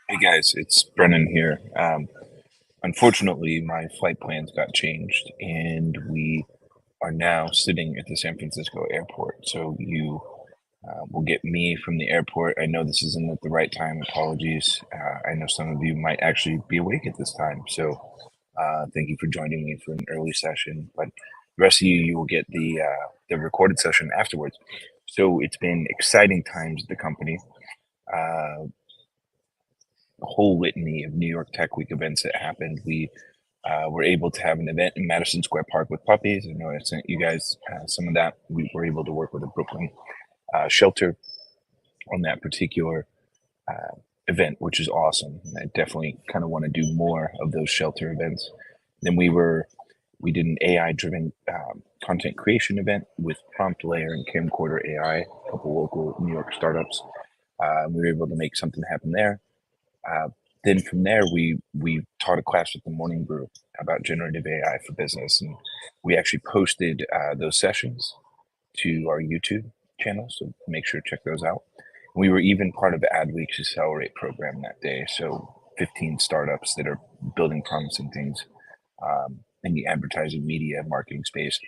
Hey guys, it's Brennan here. Unfortunately, my flight plans got changed, and we are now sitting at the San Francisco airport. So you will get me from the airport. I know this isn't at the right time. Apologies. I know some of you might actually be awake at this time. So thank you for joining me for an early session. But the rest of you, you will get the recorded session afterwards. So it's been exciting times at the company. Uh, a whole litany of New York Tech Week events that happened. We were able to have an event in Madison Square Park with puppies. I know I sent you guys some of that. We were able to work with a Brooklyn shelter on that particular uh, event, which is awesome. And I definitely kind of want to do more of those shelter events. Then we did an AI driven content creation event with Prompt Layer and Camcorder AI, a couple local New York startups. We were able to make something happen there. Uh, then from there, we taught a class with the Morning Brew about generative AI for business, and we actually posted those sessions to our YouTube channel. So make sure to check those out. We were even part of Adweek's Accelerate program that day. So 15 startups that are building promising things in the advertising, media, marketing space.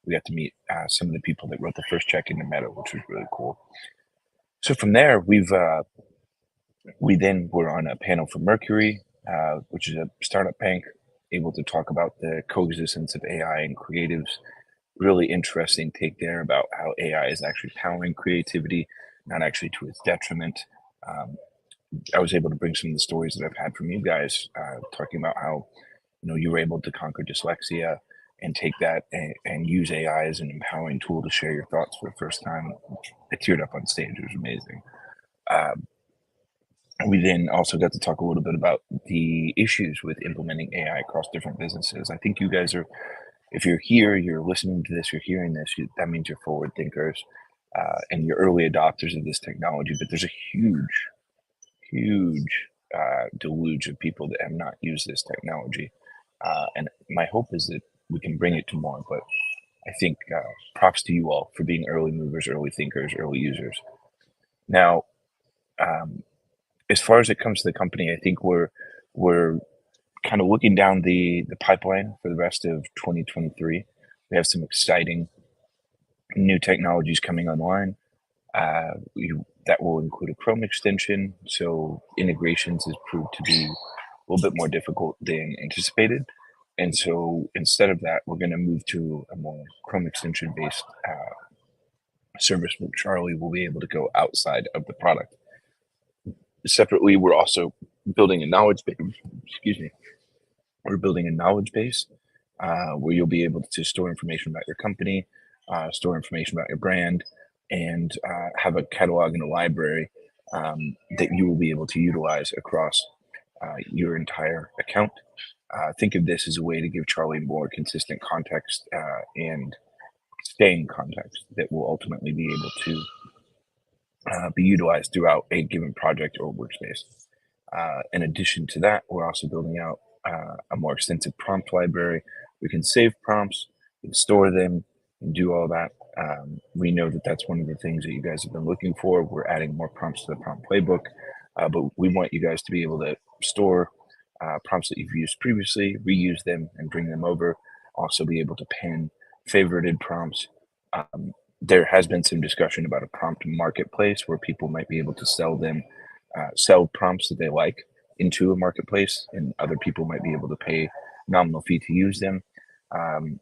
We got to meet some of the people that wrote the first check into Meta, which was really cool. So from there, we then were on a panel for Mercury, which is a startup bank, able to talk about the coexistence of AI and creatives. Really interesting take there about how AI is actually powering creativity, not actually to its detriment. Um, I was able to bring some of the stories that I've had from you guys, talking about how you were able to conquer dyslexia and take that and use AI as an empowering tool to share your thoughts for the first time. I teared up on stage; it was amazing. Um, we then also got to talk a little bit about the issues with implementing AI across different businesses. I think you guys are, if you're here, you're listening to this, you're hearing this, that means you're forward thinkers and you're early adopters of this technology. But there's a huge deluge of people that have not used this technology. And my hope is that we can bring it to more. But I think props to you all for being early movers, early thinkers, early users. Now, um, as far as it comes to the company, I think we're kind of looking down the pipeline for the rest of 2023. We have some exciting new technologies coming online. That will include a Chrome extension. So integrations has proved to be a little bit more difficult than anticipated. And so instead of that, we're going to move to a more Chrome extension based service where Charlie will be able to go outside of the product. Separately, we're also building a knowledge base. Excuse me. We're building a knowledge base where you'll be able to store information about your company, store information about your brand, and have a catalog and a library that you will be able to utilize across your entire account. Think of this as a way to give Charlie more consistent context and staying context that will ultimately be able to be utilized throughout a given project or workspace. In addition to that, we're also building out a more extensive prompt library. We can save prompts, we can store them, and do all that. We know that that's one of the things that you guys have been looking for. We're adding more prompts to the prompt playbook, but we want you guys to be able to store prompts that you've used previously, reuse them, and bring them over. Also, be able to pin favorited prompts. There has been some discussion about a prompt marketplace where people might be able to sell prompts that they like into a marketplace, and other people might be able to pay nominal fee to use them. Um,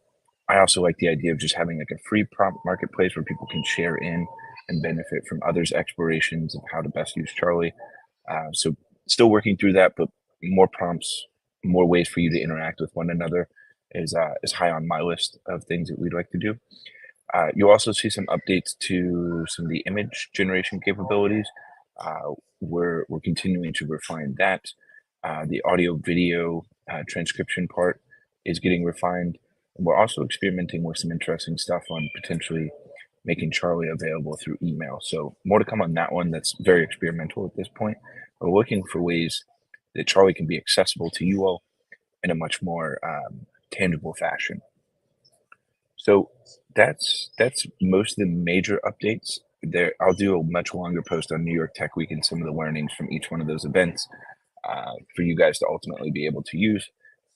I also like the idea of just having like a free prompt marketplace where people can share in and benefit from others' explorations of how to best use Charlie. So still working through that, but more prompts, more ways for you to interact with one another is high on my list of things that we'd like to do. You'll also see some updates to some of the image generation capabilities. We're continuing to refine that. The audio video transcription part is getting refined. And we're also experimenting with some interesting stuff on potentially making Charlie available through email. So more to come on that one. That's very experimental at this point. We're looking for ways that Charlie can be accessible to you all in a much more tangible fashion. So that's most of the major updates. There, I'll do a much longer post on New York Tech Week and some of the learnings from each one of those events. for you guys to ultimately be able to use.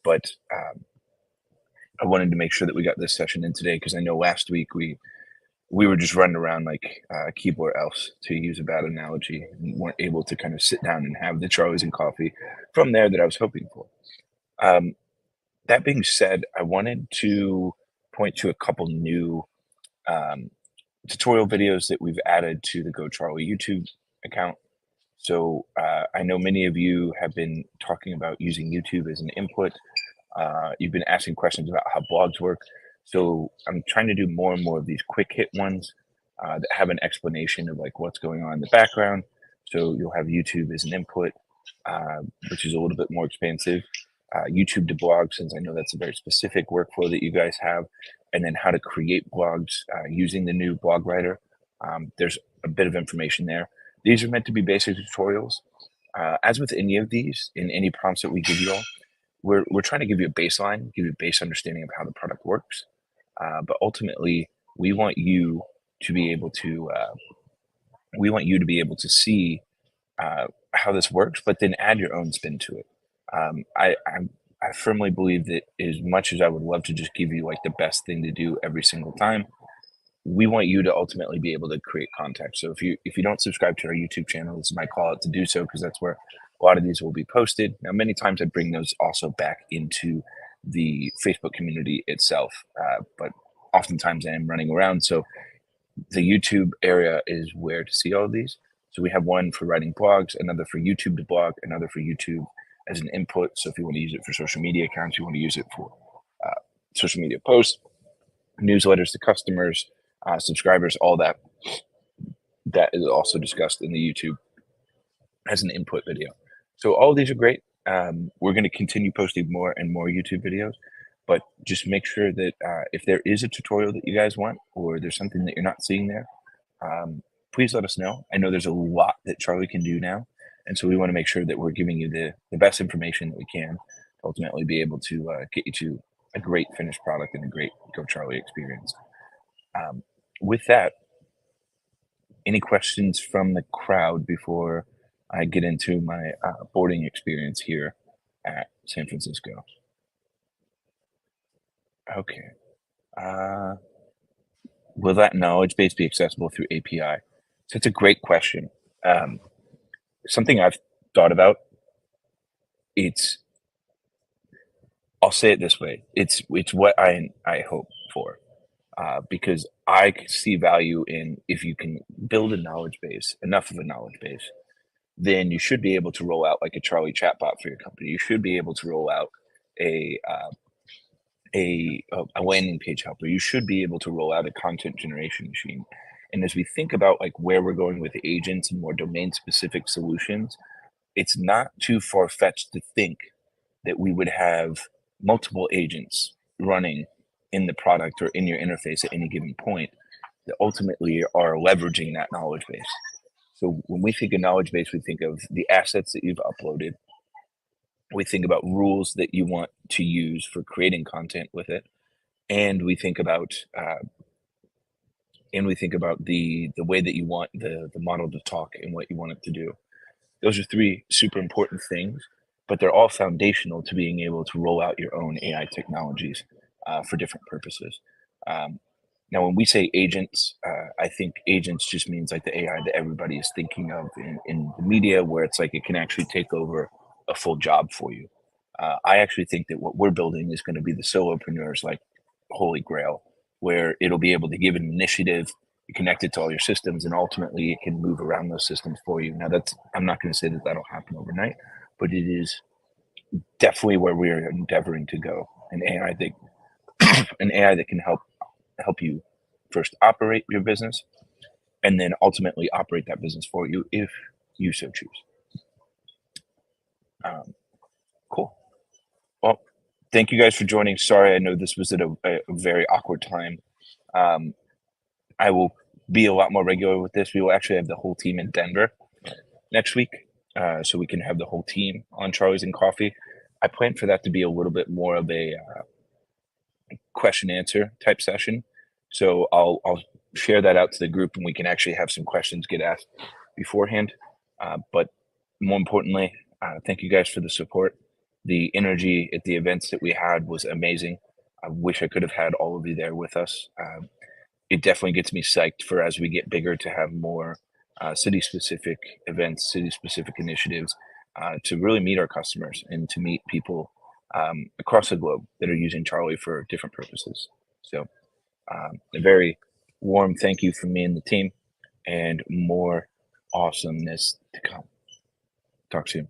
But I wanted to make sure that we got this session in today because I know last week we were just running around like keyboard elves, to use a bad analogy, and weren't able to kind of sit down and have the Charlies and coffee from there that I was hoping for. Um, that being said, I wanted to point to a couple new um, tutorial videos that we've added to the GoCharlie YouTube account. So I know many of you have been talking about using YouTube as an input. You've been asking questions about how blogs work. So I'm trying to do more and more of these quick hit ones that have an explanation of like what's going on in the background. So you'll have YouTube as an input, which is a little bit more expansive. YouTube to blog, since I know that's a very specific workflow that you guys have, and then how to create blogs using the new blog writer. There's a bit of information there. These are meant to be basic tutorials. As with any of these, in any prompts that we give you all, we're trying to give you a baseline, give you a base understanding of how the product works. But ultimately, we want you to be able to see how this works, but then add your own spin to it. I firmly believe that as much as I would love to just give you like the best thing to do every single time, we want you to ultimately be able to create content. So if you don't subscribe to our YouTube channel, this is my call out to do so, because that's where a lot of these will be posted. Now, many times I bring those also back into the Facebook community itself, but oftentimes I am running around. So the YouTube area is where to see all of these. So we have one for writing blogs, another for YouTube to blog, another for YouTube as an input. So if you want to use it for social media accounts, you want to use it for social media posts, newsletters to customers, subscribers, all that. That is also discussed in the YouTube as an input video. So all of these are great. We're going to continue posting more and more YouTube videos, but just make sure that if there is a tutorial that you guys want, or there's something that you're not seeing there, please let us know. I know there's a lot that Charlie can do now, and so we want to make sure that we're giving you the best information that we can to ultimately be able to get you to a great finished product and a great GoCharlie experience. With that, any questions from the crowd before I get into my boarding experience here at San Francisco? Okay. Will that knowledge base be accessible through API? So it's a great question. Something I've thought about. I'll say it this way. It's what I hope for. Because I see value in, if you can build a knowledge base, enough of a knowledge base, then you should be able to roll out like a Charlie chatbot for your company. You should be able to roll out a landing page helper. You should be able to roll out a content generation machine. And as we think about like where we're going with agents and more domain specific solutions, it's not too far fetched to think that we would have multiple agents running in the product or in your interface at any given point that ultimately are leveraging that knowledge base. So when we think of knowledge base, we think of the assets that you've uploaded. We think about rules that you want to use for creating content with it, and we think about the way that you want the model to talk and what you want it to do. Those are three super important things, but they're all foundational to being able to roll out your own AI technologies for different purposes. Now, when we say agents, I think agents just means like the AI that everybody is thinking of in the media, where it's like it can actually take over a full job for you. I actually think that what we're building is going to be the solopreneurs like holy grail, where it'll be able to give an initiative, connect it to all your systems, and ultimately it can move around those systems for you. Now, I'm not going to say that that'll happen overnight, but it is definitely where we're endeavoring to go. An AI that can help you first operate your business, and then ultimately operate that business for you if you so choose. Cool. Well, thank you guys for joining. Sorry, I know this was at a very awkward time. I will be a lot more regular with this. We will actually have the whole team in Denver next week, so we can have the whole team on Charlie's and Coffee. I plan for that to be a little bit more of a question answer type session. So I'll share that out to the group, and we can actually have some questions get asked beforehand. But more importantly, Thank you guys for the support. The energy at the events that we had was amazing. I wish I could have had all of you there with us. It definitely gets me psyched for as we get bigger to have more city-specific events, city-specific initiatives to really meet our customers and to meet people across the globe that are using Charlie for different purposes. So, a very warm thank you from me and the team, and more awesomeness to come. Talk soon.